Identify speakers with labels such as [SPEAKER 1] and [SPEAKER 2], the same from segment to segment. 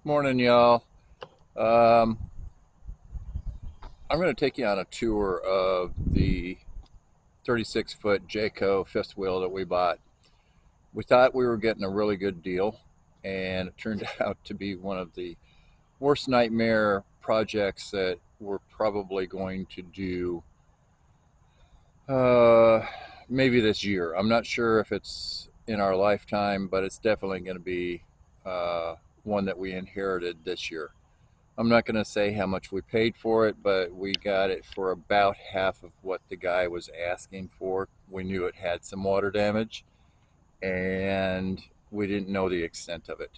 [SPEAKER 1] Morning, y'all. Um, I'm going to take you on a tour of the 36-foot Jayco fifth wheel that we bought. We thought we were getting a really good deal, and it turned out to be one of the worst nightmare projects that we're probably going to do uh, maybe this year. I'm not sure if it's in our lifetime, but it's definitely going to be uh, one that we inherited this year. I'm not going to say how much we paid for it, but we got it for about half of what the guy was asking for. We knew it had some water damage, and we didn't know the extent of it.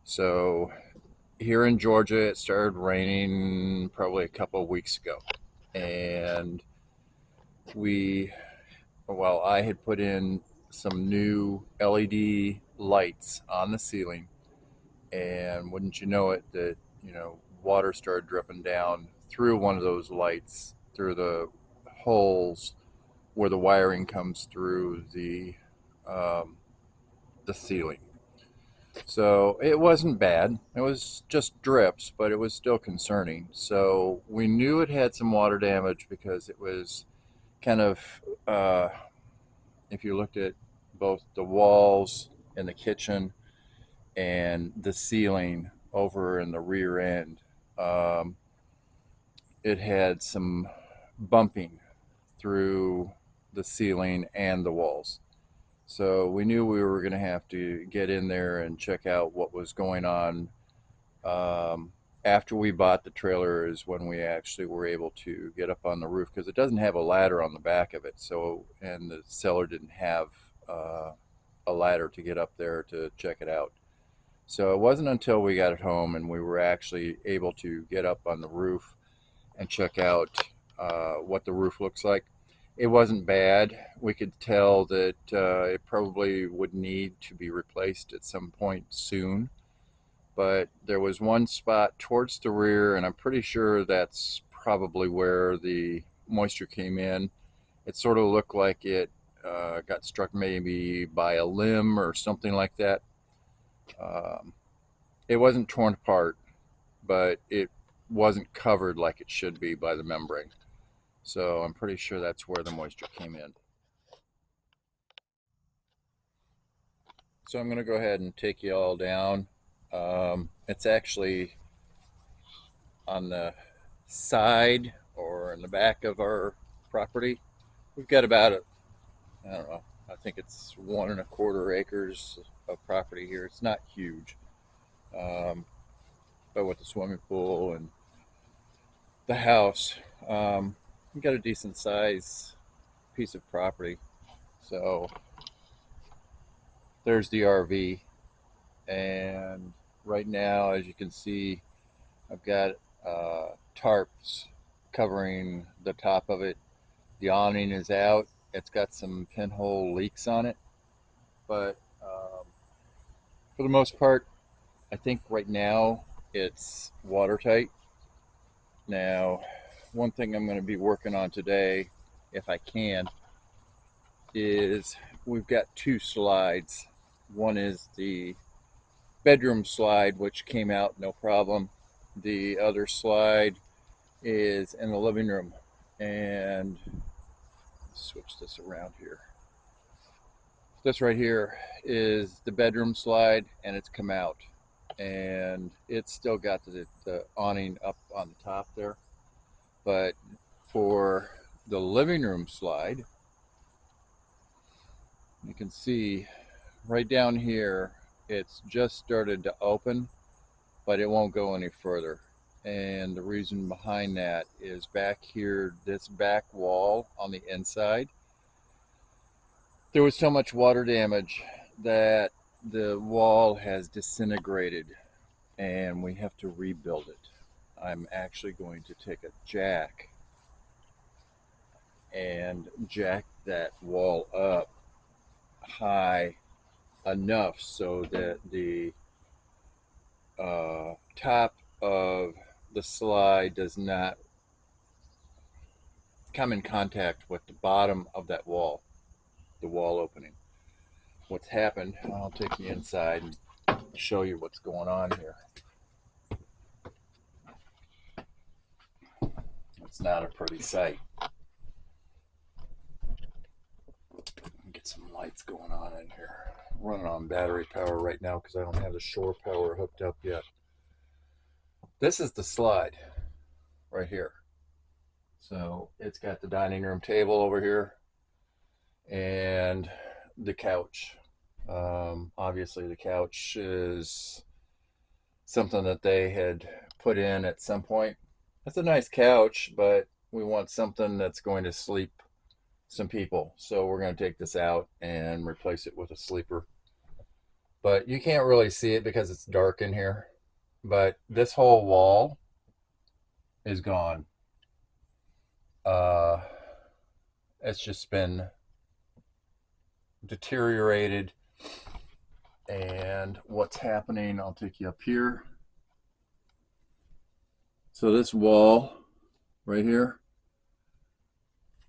[SPEAKER 1] So here in Georgia, it started raining probably a couple of weeks ago. And we, well, I had put in some new LED lights on the ceiling, and wouldn't you know it, that water started dripping down through one of those lights, through the holes where the wiring comes through the ceiling. So it wasn't bad. It was just drips, but it was still concerning. So we knew it had some water damage because it was kind of, uh, if you looked at both the walls in the kitchen and the ceiling over in the rear end, um, it had some bumping through the ceiling and the walls. So we knew we were going to have to get in there and check out what was going on. Um, After we bought the trailer is when we actually were able to get up on the roof because it doesn't have a ladder on the back of it. So, and the seller didn't have uh, a ladder to get up there to check it out. So it wasn't until we got it home and we were actually able to get up on the roof and check out what the roof looks like. It wasn't bad. We could tell that it probably would need to be replaced at some point soon. But there was one spot towards the rear, and I'm pretty sure that's probably where the moisture came in. It sort of looked like it got struck maybe by a limb or something like that. Um, it wasn't torn apart, but it wasn't covered like it should be by the membrane. So I'm pretty sure that's where the moisture came in. So I'm going to go ahead and take you all down. It's actually on the side or in the back of our property. We've got about I don't know, I think it's 1.25 acres of property here. It's not huge, um, but with the swimming pool and the house, we've got a decent size piece of property. So there's the RV. And right now, as you can see, I've got tarps covering the top of it. The awning is out. It's got some pinhole leaks on it, but for the most part, I think right now it's watertight. Now, one thing I'm going to be working on today, if I can, is we've got two slides. One is the bedroom slide, which came out no problem. The other slide is in the living room. And switch this around here. This right here is the bedroom slide, and it's come out. And it's still got the awning up on the top there. But for the living room slide, you can see right down here, it's just started to open, but it won't go any further. And the reason behind that is back here, this back wall on the inside, there was so much water damage that the wall has disintegrated and we have to rebuild it. I'm actually going to take a jack and jack that wall up high enough so that the top of the slide does not come in contact with the bottom of that wall, the wall opening. What's happened, I'll take you inside and show you what's going on here. it's not a pretty sight. Get some lights going on in here. I'm running on battery power right now because I don't have the shore power hooked up yet. This is the slide right here. So it's got the dining room table over here and the couch. Obviously the couch is something that they had put in at some point. It's a nice couch, but we want something that's going to sleep some people. So we're going to take this out and replace it with a sleeper. But you can't really see it because it's dark in here. But this whole wall is gone. It's just been deteriorated. And what's happening, I'll take you up here. So this wall right here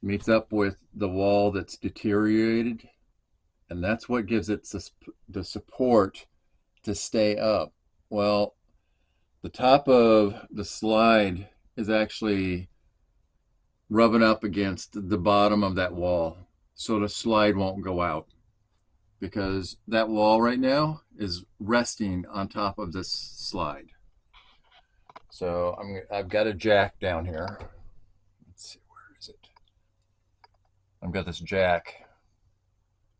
[SPEAKER 1] meets up with the wall that's deteriorated, and that's what gives it the support to stay up. Well, the top of the slide is actually rubbing up against the bottom of that wall, so the slide won't go out, because that wall right now is resting on top of this slide. So I've got a jack down here. Let's see, where is it? I've got this jack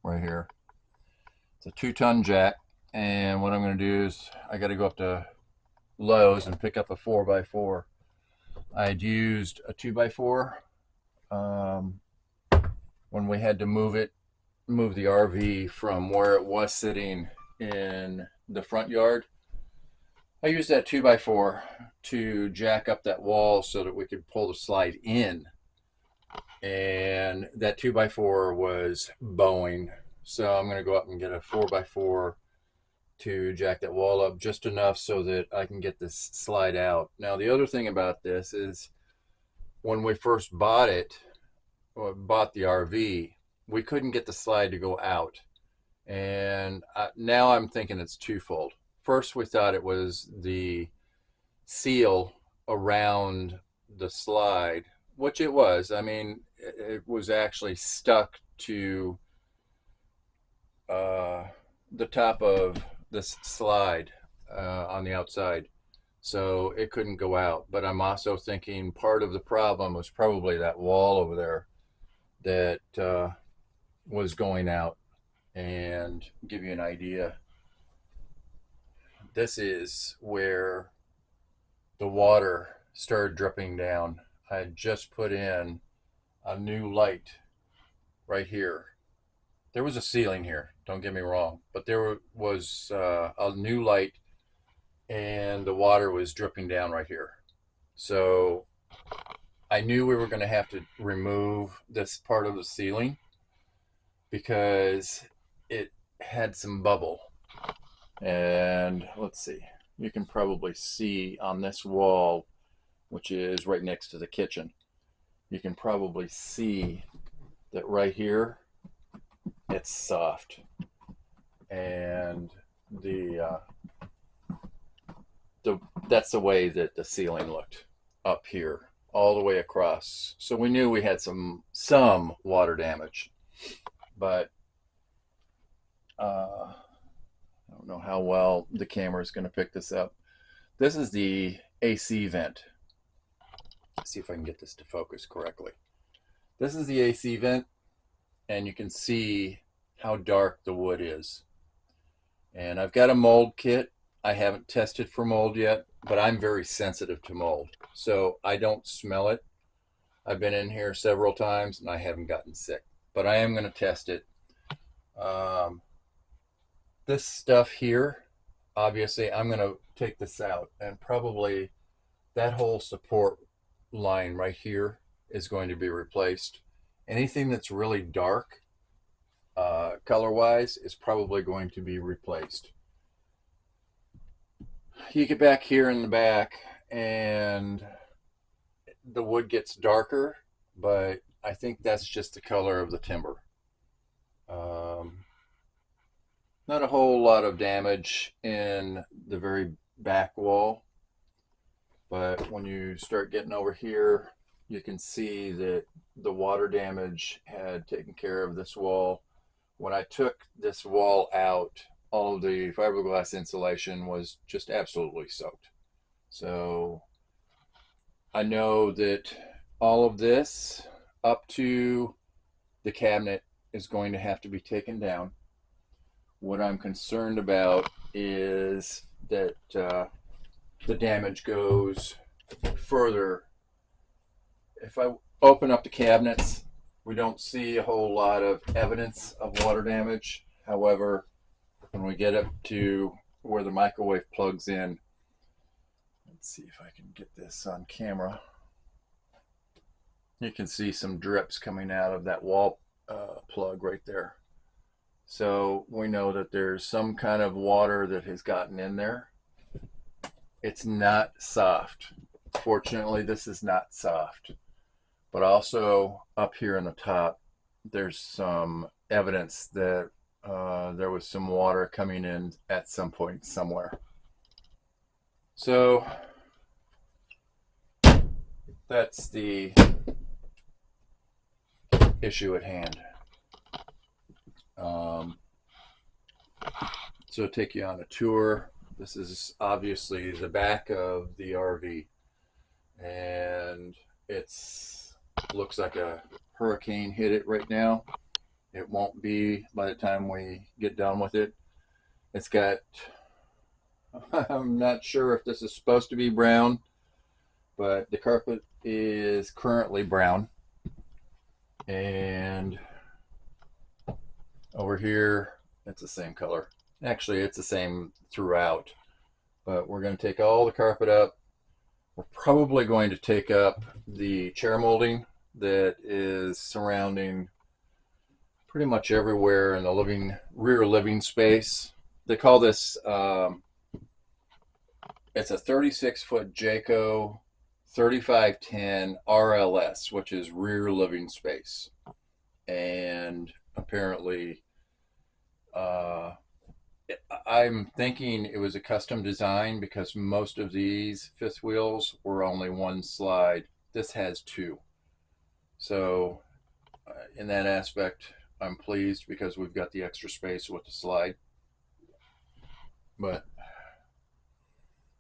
[SPEAKER 1] right here. It's a 2-ton jack, and what I'm going to do is I got to go up to Lowe's and pick up a 4x4. I'd used a 2x4 when we had to move the RV from where it was sitting in the front yard. I used that 2x4 to jack up that wall so that we could pull the slide in. And that 2x4 was bowing. So I'm going to go up and get a 4x4 to jack that wall up just enough so that I can get this slide out. Now, the other thing about this is when we first bought the RV, we couldn't get the slide to go out. And now I'm thinking it's twofold. First, we thought it was the seal around the slide, which it was. I mean, it was actually stuck to the top of this slide on the outside, so it couldn't go out. But I'm also thinking part of the problem was probably that wall over there that was going out. And give you an idea, this is where the water started dripping down. I had just put in a new light right here. There was a ceiling here, don't get me wrong, but there was a new light, and the water was dripping down right here. So I knew we were going to have to remove this part of the ceiling because it had some bubble. And let's see, you can probably see on this wall, which is right next to the kitchen, you can probably see that right here it's soft, and that's the way that the ceiling looked up here all the way across. So we knew we had some water damage, but I don't know how well the camera is going to pick this up. This is the AC vent. Let's see if I can get this to focus correctly. This is the AC vent, and you can see how dark the wood is. And I've got a mold kit. I haven't tested for mold yet, but I'm very sensitive to mold, so I don't smell it. I've been in here several times and I haven't gotten sick, but I am going to test it. This stuff here, obviously I'm going to take this out, and probably that whole support line right here is going to be replaced. Anything that's really dark color wise is probably going to be replaced. You get back here in the back and the wood gets darker, but I think that's just the color of the timber. Not a whole lot of damage in the very back wall, but when you start getting over here, you can see that the water damage had taken care of this wall. When I took this wall out, all of the fiberglass insulation was just absolutely soaked. So I know that all of this up to the cabinet is going to have to be taken down. What I'm concerned about is that the damage goes further. If I open up the cabinets, we don't see a whole lot of evidence of water damage. However, when we get up to where the microwave plugs in, let's see if I can get this on camera. You can see some drips coming out of that wall plug right there. So we know that there's some kind of water that has gotten in there. It's not soft. Fortunately, this is not soft. But also up here on the top, there's some evidence that there was some water coming in at some point somewhere. So that's the issue at hand. So take you on a tour. This is obviously the back of the RV, and it's looks like a hurricane hit it right now. It won't be by the time we get done with it. It's got, I'm not sure if this is supposed to be brown, but the carpet is currently brown. And over here, it's the same color. Actually, it's the same throughout. But we're going to take all the carpet up. We're probably going to take up the chair molding that is surrounding pretty much everywhere in the rear living space. They call this, it's a 36-foot Jayco 3510 RLS, which is rear living space. And apparently, I'm thinking it was a custom design because most of these fifth wheels were only one slide. This has two. So in that aspect, I'm pleased because we've got the extra space with the slide. But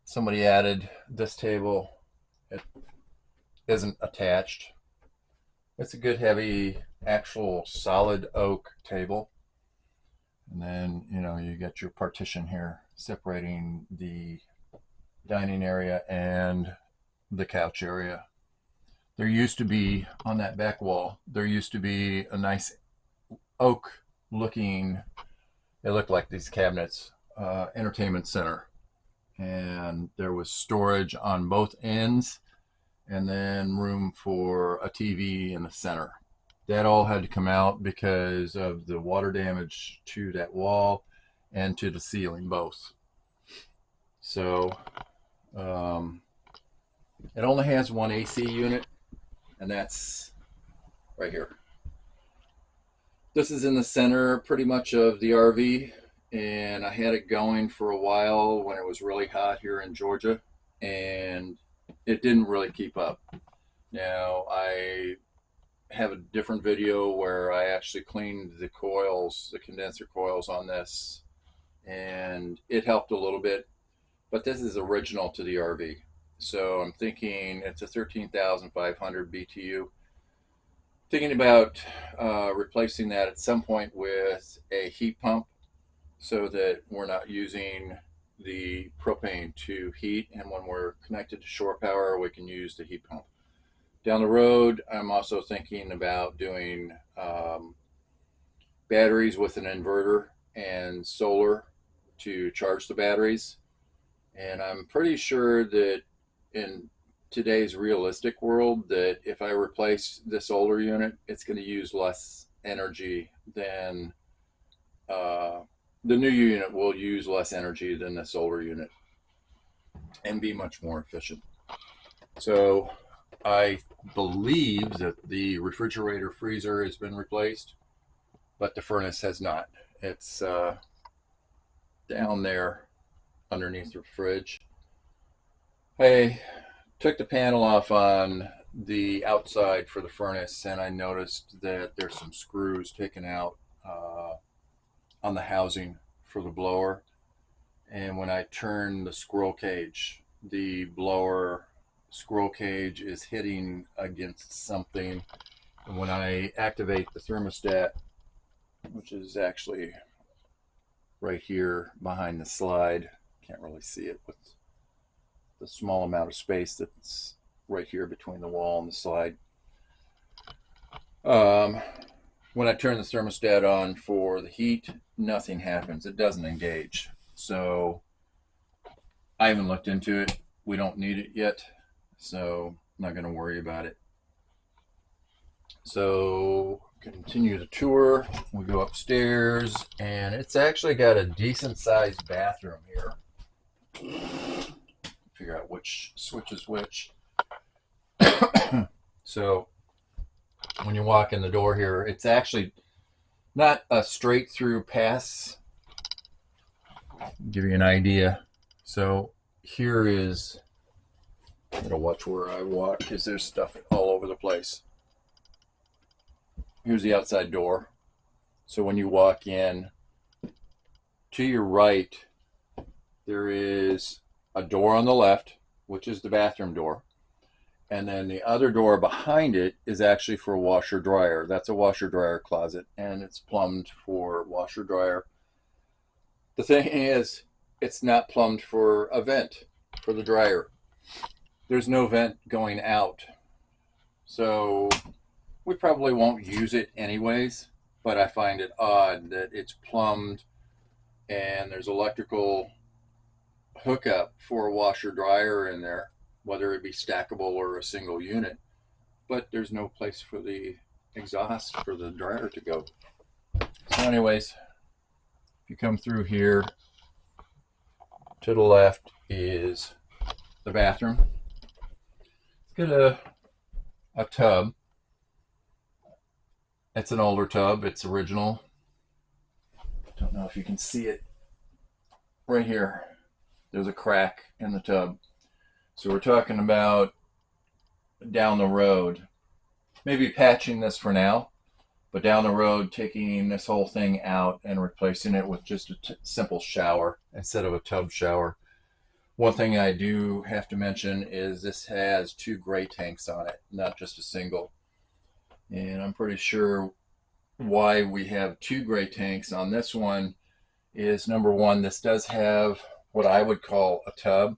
[SPEAKER 1] somebody added this table. It isn't attached. It's a good heavy, actual solid oak table. And then, you got your partition here separating the dining area and the couch area. There used to be, on that back wall, there used to be a nice oak looking, it looked like these cabinets, entertainment center. And there was storage on both ends and then room for a TV in the center. That all had to come out because of the water damage to that wall and to the ceiling both. So it only has one AC unit, and that's right here. This is in the center pretty much of the RV, and I had it going for a while when it was really hot here in Georgia, and it didn't really keep up. Now, I have a different video where I actually cleaned the coils, the condenser coils on this, and it helped a little bit, but this is original to the RV. So I'm thinking it's a 13,500 BTU. Thinking about replacing that at some point with a heat pump so that we're not using the propane to heat, and when we're connected to shore power, we can use the heat pump. Down the road, I'm also thinking about doing batteries with an inverter and solar to charge the batteries. And I'm pretty sure that in today's realistic world that if I replace this older unit, it's going to use less energy than the new unit will use less energy than this older unit and be much more efficient. So I believe that the refrigerator freezer has been replaced, but the furnace has not. It's down there underneath the fridge. I took the panel off on the outside for the furnace, and I noticed that there's some screws taken out on the housing for the blower. And when I turn the squirrel cage, the blower squirrel cage is hitting against something. And when I activate the thermostat, which is actually right here behind the slide, can't really see it with the small amount of space that's right here between the wall and the slide. When I turn the thermostat on for the heat, nothing happens. It doesn't engage. So I haven't looked into it. We don't need it yet, so I'm not going to worry about it. So continue the tour. We go upstairs, and it's actually got a decent sized bathroom here. Figure out which switch is which. So when you walk in the door here, it's actually not a straight through pass. Give you an idea. So here is, I gotta watch where I walk because there's stuff all over the place. Here's the outside door. So when you walk in, to your right, there is a door on the left, which is the bathroom door. And then the other door behind it is actually for a washer dryer. That's a washer dryer closet, and it's plumbed for washer dryer. The thing is, it's not plumbed for a vent for the dryer. There's no vent going out. So we probably won't use it anyways, but I find it odd that it's plumbed and there's electrical hookup for a washer dryer in there, whether it be stackable or a single unit, but there's no place for the exhaust for the dryer to go. So anyways, if you come through here, to the left is the bathroom. It's got a tub. It's an older tub. It's original. Don't know if you can see it right here. There's a crack in the tub. So we're talking about down the road, maybe patching this for now, but down the road taking this whole thing out and replacing it with just a simple shower instead of a tub shower. One thing I do have to mention is this has 2 gray tanks on it, not just a single. And I'm pretty sure why we have 2 gray tanks on this one is, number one, this does have what I would call a tub,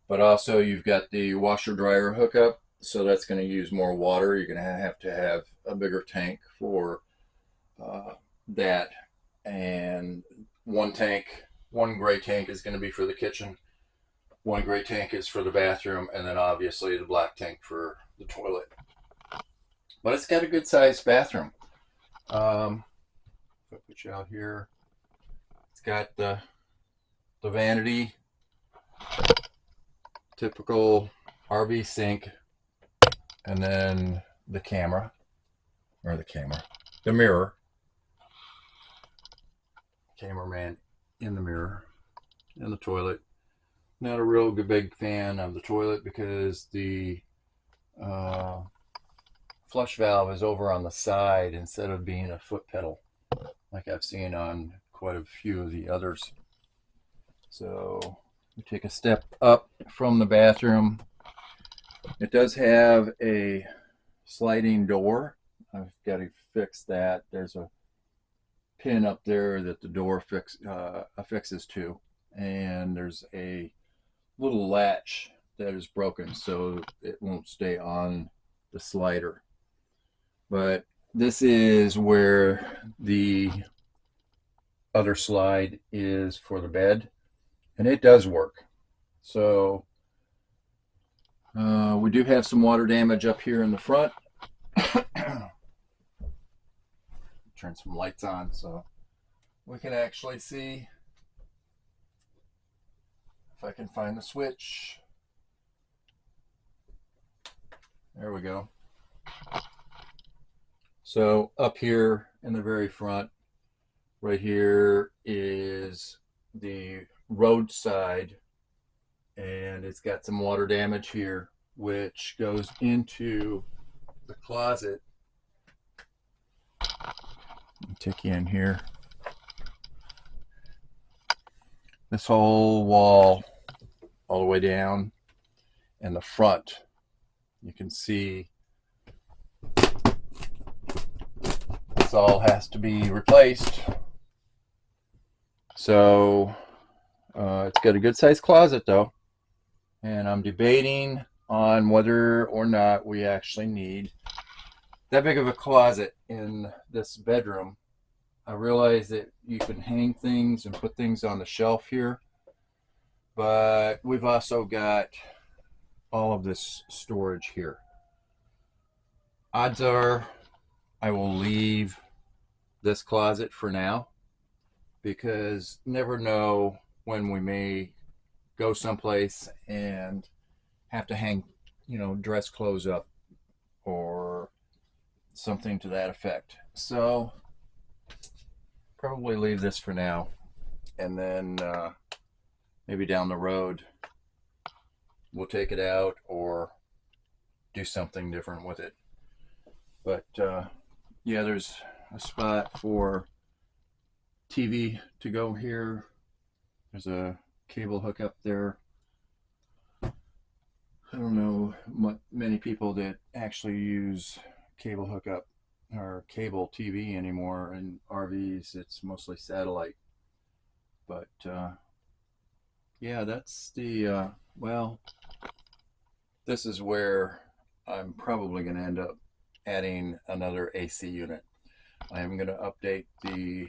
[SPEAKER 1] but also you've got the washer dryer hookup, so that's going to use more water. You're going to have a bigger tank for that. And one gray tank is going to be for the kitchen, one gray tank is for the bathroom, and then obviously the black tank for the toilet. But it's got a good sized bathroom. If I put you out here, it's got the vanity, typical RV sink, and then the mirror, cameraman in the mirror, and the toilet. Not a real big fan of the toilet because the flush valve is over on the side instead of being a foot pedal like I've seen on quite a few of the others. So we take a step up from the bathroom. It does have a sliding door. I've got to fix that. There's a pin up there that the door affixes to, and there's a little latch that is broken, so it won't stay on the slider. But this is where the other slide is for the bed, and it does work. So we do have some water damage up here in the front. Turn some lights on so we can actually see. If I can find the switch. There we go. So up here in the very front, right here is the roadside, and it's got some water damage here. which goes into the closet. I'll take you in here. This whole wall, all the way down, and the front, you can see this all has to be replaced. So it's got a good sized closet though, and I'm debating on whether or not we actually need that big of a closet in this bedroom. I realize that you can hang things and put things on the shelf here, but we've also got all of this storage here. Odds are I will leave this closet for now, because never know when we may go someplace and have to hang, dress clothes up or something to that effect. So probably leave this for now, and then maybe down the road we'll take it out or do something different with it. But yeah, there's a spot for TV to go here. There's a cable hookup there. I don't know many people that actually use cable hookup or cable TV anymore in RVs. It's mostly satellite. But yeah, that's the well, this is where I'm probably going to end up adding another AC unit. I am going to update the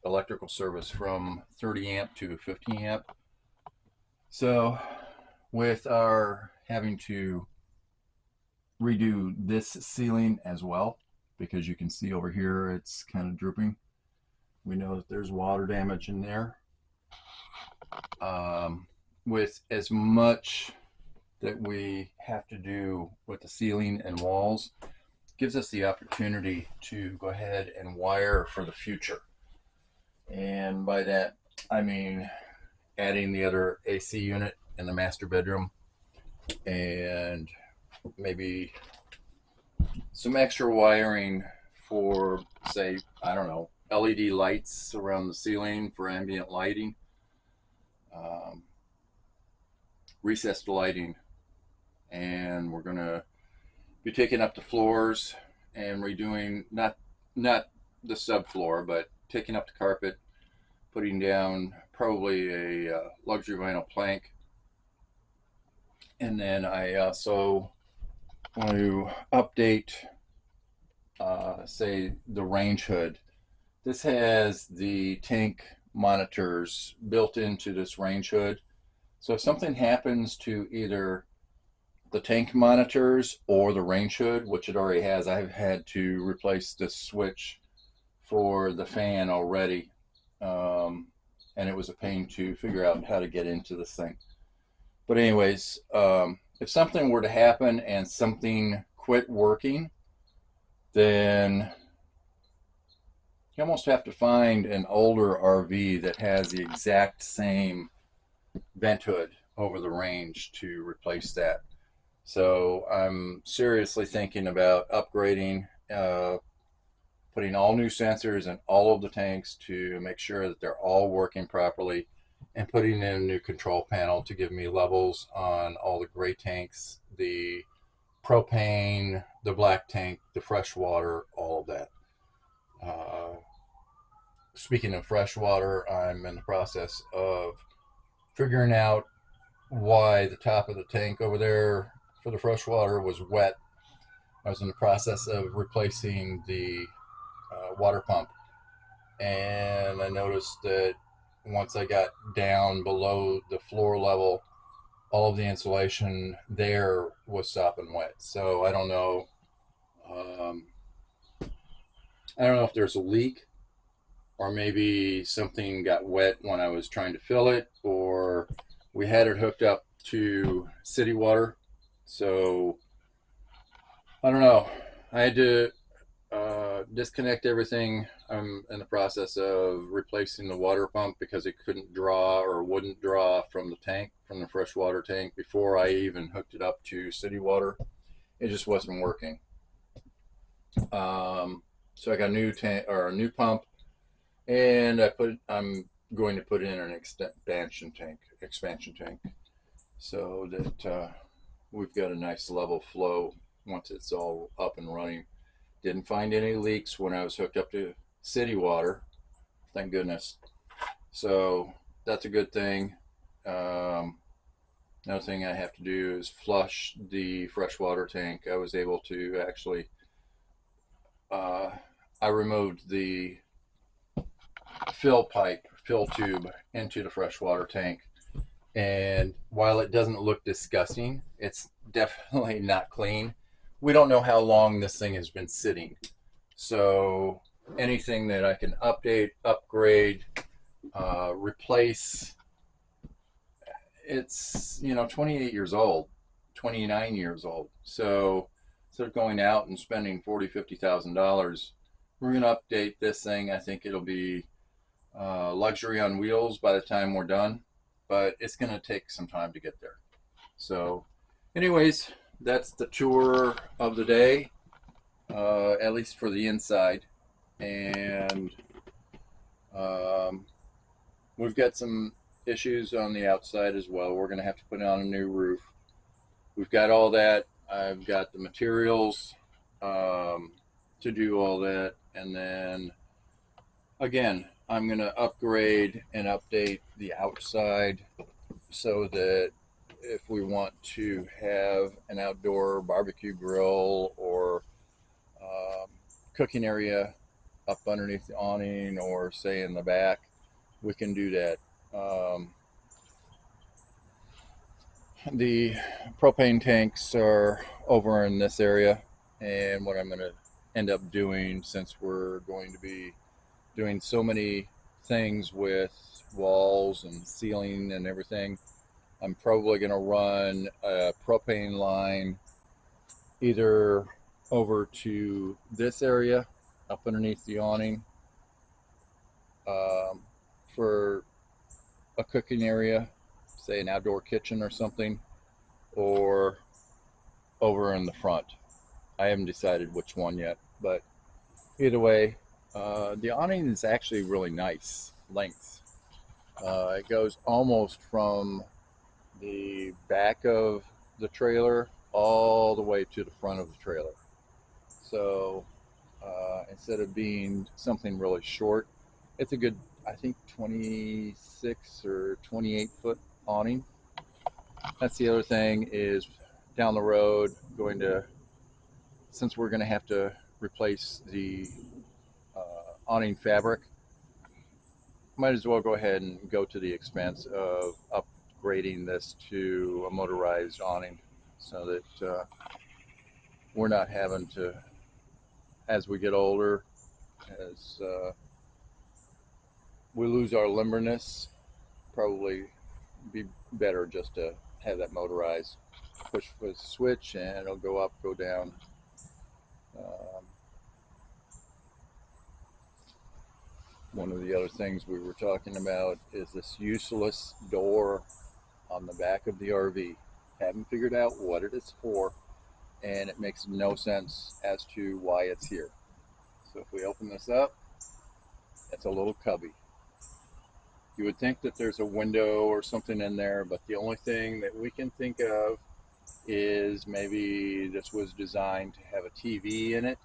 [SPEAKER 1] electrical service from 30 amp to 50 amp. So with our having to redo this ceiling as well, because you can see over here it's kind of drooping. We know that there's water damage in there. With as much that we have to do with the ceiling and walls, gives us the opportunity to go ahead and wire for the future. And by that, I mean adding the other AC unit in the master bedroom, and maybe some extra wiring for, say, I don't know, LED lights around the ceiling for ambient lighting, recessed lighting. And we're going to be taking up the floors and redoing, not the subfloor, but taking up the carpet, putting down probably a luxury vinyl plank. And then I also want to update, say, the range hood. This has the tank monitors built into this range hood. So if something happens to either the tank monitors or the range hood, which it already has, I've had to replace the switch for the fan already. And it was a pain to figure out how to get into this thing. But anyways, if something were to happen and something quit working, then you almost have to find an older RV that has the exact same vent hood over the range to replace that. So I'm seriously thinking about upgrading, putting all new sensors in all of the tanks to make sure that they're all working properly, and putting in a new control panel to give me levels on all the gray tanks, the propane, the black tank, the fresh water, all of that. Speaking of fresh water, I'm in the process of figuring out why the top of the tank over there for the fresh water was wet. I was in the process of replacing the water pump, and I noticed that once I got down below the floor level, all of the insulation there was sopping wet. So I don't know. I don't know if there's a leak, or maybe something got wet when I was trying to fill it, or we had it hooked up to city water. So I don't know. I had to disconnect everything. I'm in the process of replacing the water pump because it couldn't draw or wouldn't draw from the tank, from the freshwater tank, before I even hooked it up to city water. It just wasn't working. So I got a new tank or a new pump, and I'm going to put in an expansion tank, so that we've got a nice level flow once it's all up and running. Didn't find any leaks when I was hooked up to city water, thank goodness. So that's a good thing. Another thing I have to do is flush the freshwater tank. I was able to actually, I removed the fill tube into the freshwater tank. And while it doesn't look disgusting, it's definitely not clean. We don't know how long this thing has been sitting. So anything that I can update, upgrade, replace, it's, 28 years old, 29 years old. So instead of going out and spending $40,000, $50,000, we're going to update this thing. I think it'll be luxury on wheels by the time we're done, but it's going to take some time to get there. So anyways, that's the tour of the day, at least for the inside. And we've got some issues on the outside as well. We're going to have to put on a new roof. We've got all that. I've got the materials to do all that. And then again, I'm going to upgrade and update the outside so that if we want to have an outdoor barbecue grill or cooking area up underneath the awning, or say in the back, we can do that. The propane tanks are over in this area, and what I'm going to end up doing, since we're going to be doing so many things with walls and ceiling and everything, I'm probably going to run a propane line either over to this area up underneath the awning for a cooking area, say an outdoor kitchen or something, or over in the front. I haven't decided which one yet, but either way, the awning is actually really nice length. It goes almost from the back of the trailer all the way to the front of the trailer. So instead of being something really short, it's a good, I think, 26 or 28-foot awning. That's the other thing, is down the road, since we're going to have to replace the awning fabric, might as well go ahead and go to the expense of upgrading this to a motorized awning, so that we're not having to, as we get older, as we lose our limberness, probably be better just to have that motorized. Push with a switch and it'll go up, go down. One of the other things we were talking about is this useless door on the back of the RV. Haven't figured out what it is for, and it makes no sense as to why it's here. So if we open this up, it's a little cubby. You would think that there's a window or something in there, but the only thing that we can think of is maybe this was designed to have a TV in it,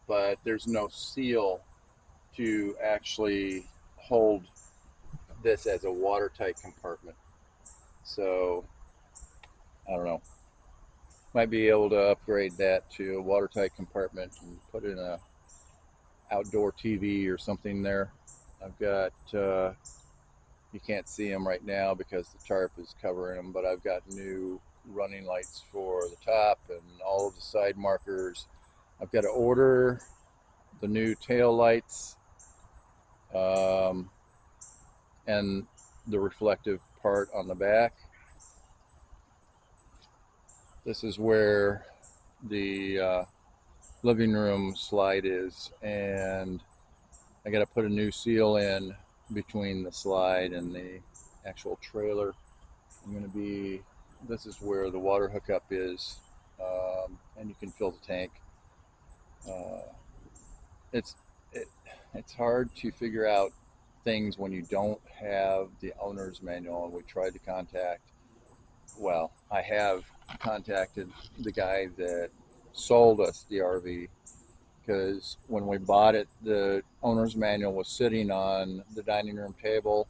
[SPEAKER 1] but there's no seal to actually hold this as a watertight compartment. So I don't know. Might be able to upgrade that to a watertight compartment and put in a outdoor TV or something there. I've got, you can't see them right now because the tarp is covering them, but I've got new running lights for the top and all of the side markers. I've got to order the new tail lights and the reflective part on the back. This is where the living room slide is, and I got to put a new seal in between the slide and the actual trailer. I'm going to be, this is where the water hookup is, and you can fill the tank. Uh, it's it, it's hard to figure out things when you don't have the owner's manual. And we tried to contact. Well, I have contacted the guy that sold us the RV because when we bought it, the owner's manual was sitting on the dining room table.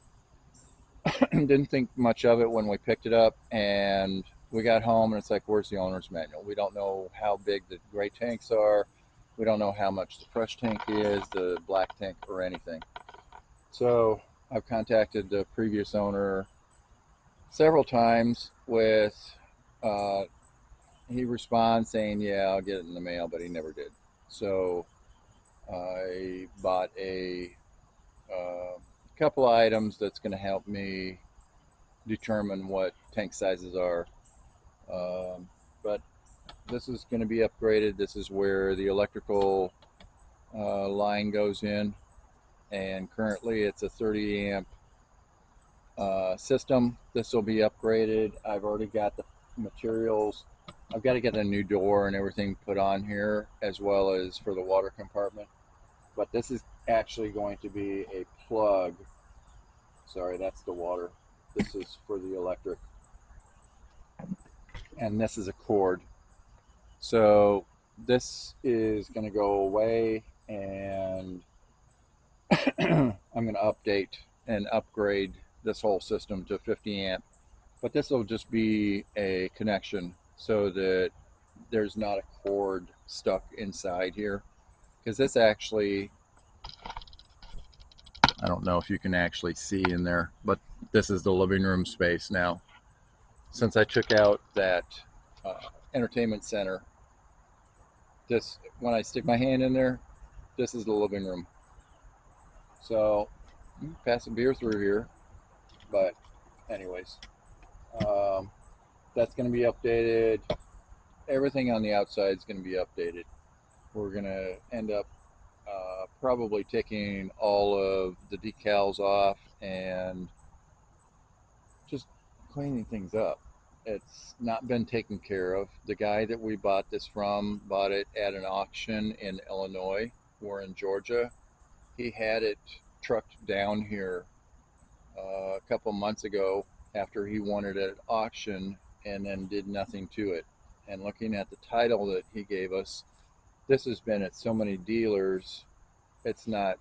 [SPEAKER 1] Didn't think much of it when we picked it up, and we got home and it's like, where's the owner's manual? We don't know how big the gray tanks are. We don't know how much the fresh tank is, the black tank, or anything. So I've contacted the previous owner several times with, uh, he responds saying, yeah, I'll get it in the mail, but he never did. So I bought a couple of items that's going to help me determine what tank sizes are. But this is going to be upgraded. This is where the electrical line goes in, and currently it's a 30 amp system. This will be upgraded. I've already got the materials. I've got to get a new door and everything put on here, as well as for the water compartment. But this is actually going to be a plug. Sorry, that's the water. This is for the electric. And this is a cord. So this is going to go away, and I'm going to update and upgrade this whole system to 50 amp. But this will just be a connection so that there's not a cord stuck inside here. Because this actually, I don't know if you can actually see in there, but this is the living room space now. Since I took out that entertainment center, this, when I stick my hand in there, this is the living room. So pass a beer through here, but anyways, that's going to be updated. Everything on the outside is going to be updated. We're going to end up probably taking all of the decals off and just cleaning things up. It's not been taken care of. The guy that we bought this from bought it at an auction in Illinois. We're in Georgia. He had it trucked down here a couple months ago after he won it at auction, and then did nothing to it. And looking at the title that he gave us, this has been at so many dealers. It's not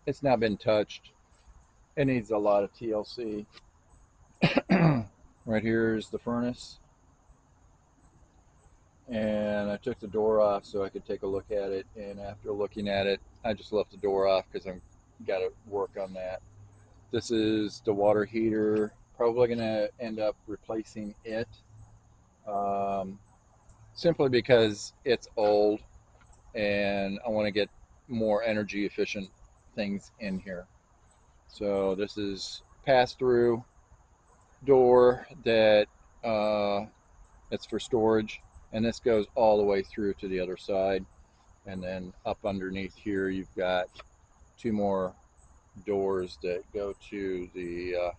[SPEAKER 1] been touched. It needs a lot of TLC. Right here is the furnace, and I took the door off so I could take a look at it, and after looking at it, I just left the door off because I'm got to work on that. This is the water heater. Probably going to end up replacing it, simply because it's old and I want to get more energy efficient things in here. So this is pass-through door that it's for storage, and this goes all the way through to the other side, and then up underneath here you've got two more doors that go to the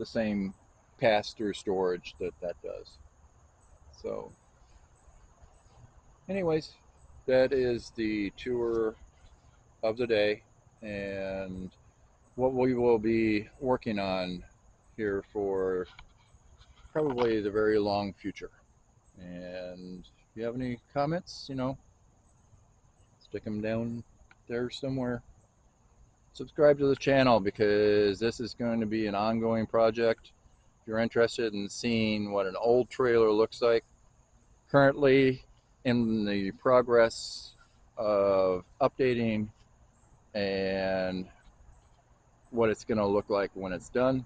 [SPEAKER 1] same pass-through storage that does. So anyways, that is the tour of the day and what we will be working on here for probably the very long future. And if you have any comments, stick them down there somewhere. Subscribe to the channel because this is going to be an ongoing project. If you're interested in seeing what an old trailer looks like, currently in the progress of updating and what it's going to look like when it's done,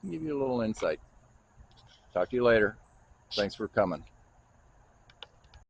[SPEAKER 1] I'll give you a little insight. Talk to you later. Thanks for coming.